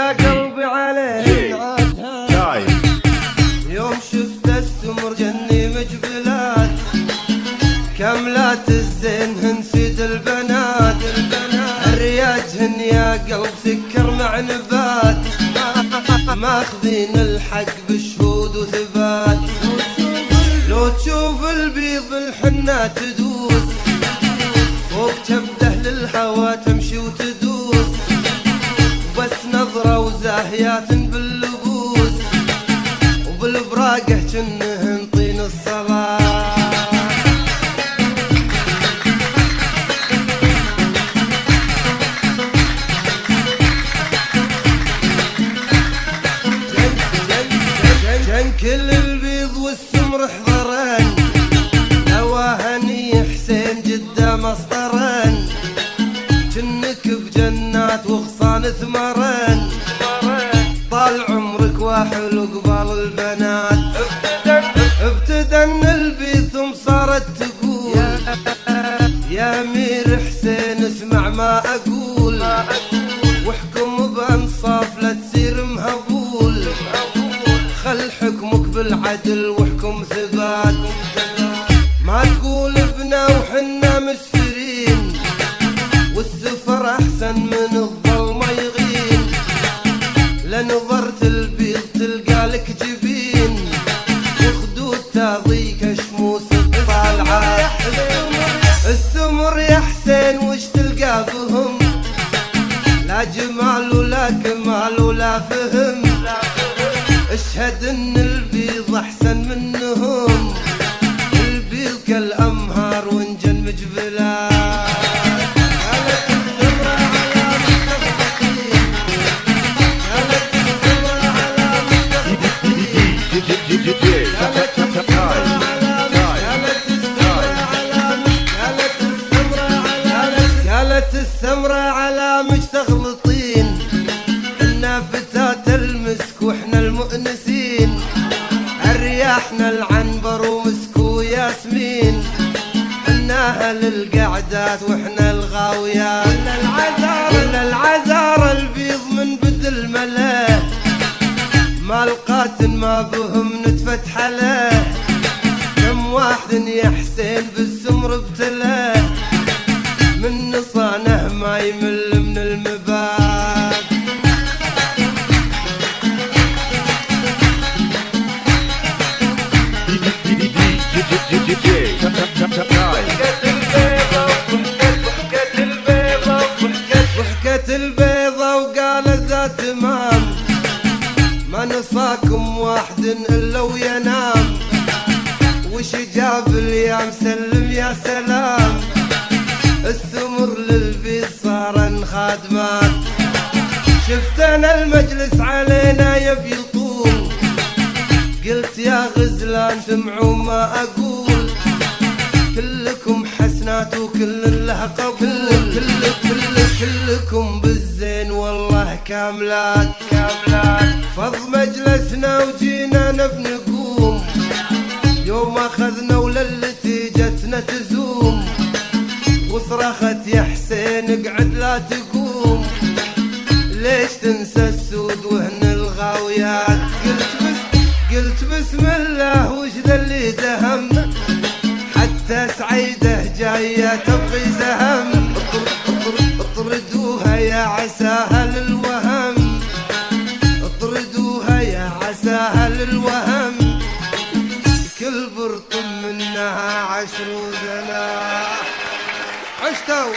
يا قلبي عليه عاد يوم شفت السمر جني مجبلات كاملات الزين هنسيد البنات الرياجهن يا قلب سكر مع نبات ماخذين الحق بشهود وثبات لو تشوف البيض الحنة تدوس فوق كبده للهوى تمشي وتدوس بس نظرة وزاهيات باللبوس وبالبراقة جنهن طين الصلاة كل البيض والسمر حضرن نواهني حسين جدة مصدرن جنك بجنات وغصان ثمرن طال عمرك وحلو قبال البنات ابتدن البيض ثم صارت تقول يا امير حسين اسمع ما اقول واحكم بانصاف لا تصير مهبول خل حكمك بالعدل واحكم ثبات ما تقول ابنا وحنا مسفرين والسفر احسن من الظلمه يغين لنظرت البيض تلقى لك جبين وخدود تاضيك شموس طالعه السمر يا حسين وش تلقى بهم لا جمال ولا كمال ولا فهم اشهد ان البيض احسن منهم البيض كالامهار وانجن مجبلات قالت السمرة على مش تغلطين انا فتاة المسك واحنا المؤنسين ارياحنا العنبر ومسك وياسمين حنا اهل القعدات واحنا الغاويات ولا العذار البيض من بدل ملاه ما لقات ما بهم نتفتح له كم واحد يا حسين بالسمر ابتلاه من نصانه ما يمل من المبات ضحكت البيضة وقالت ذات تمام ما نصاكم واحد الا وينام وش جاب اليوم سلم يا سلام السمر للبيض صار خادمات شفت انا المجلس علينا يبي يطول قلت يا غزلان سمعوا ما اقول كلكم حسنات وكل له قبول كلكم بالزين والله كاملات فض مجلسنا وجينا نقوم يوم اخذنا وللتي جتنا تزوم وصرخت يا حسين اقعد لا تقوم ليش تنسى السود وهن الغاويات قلت بسم الله وش ذا اللي دهم حتى سعيده جايه تبغي سهم اطردوها يا عساها للوهم اطردوها يا عساها للوهم كل برطم منها 10 زنا عشتوا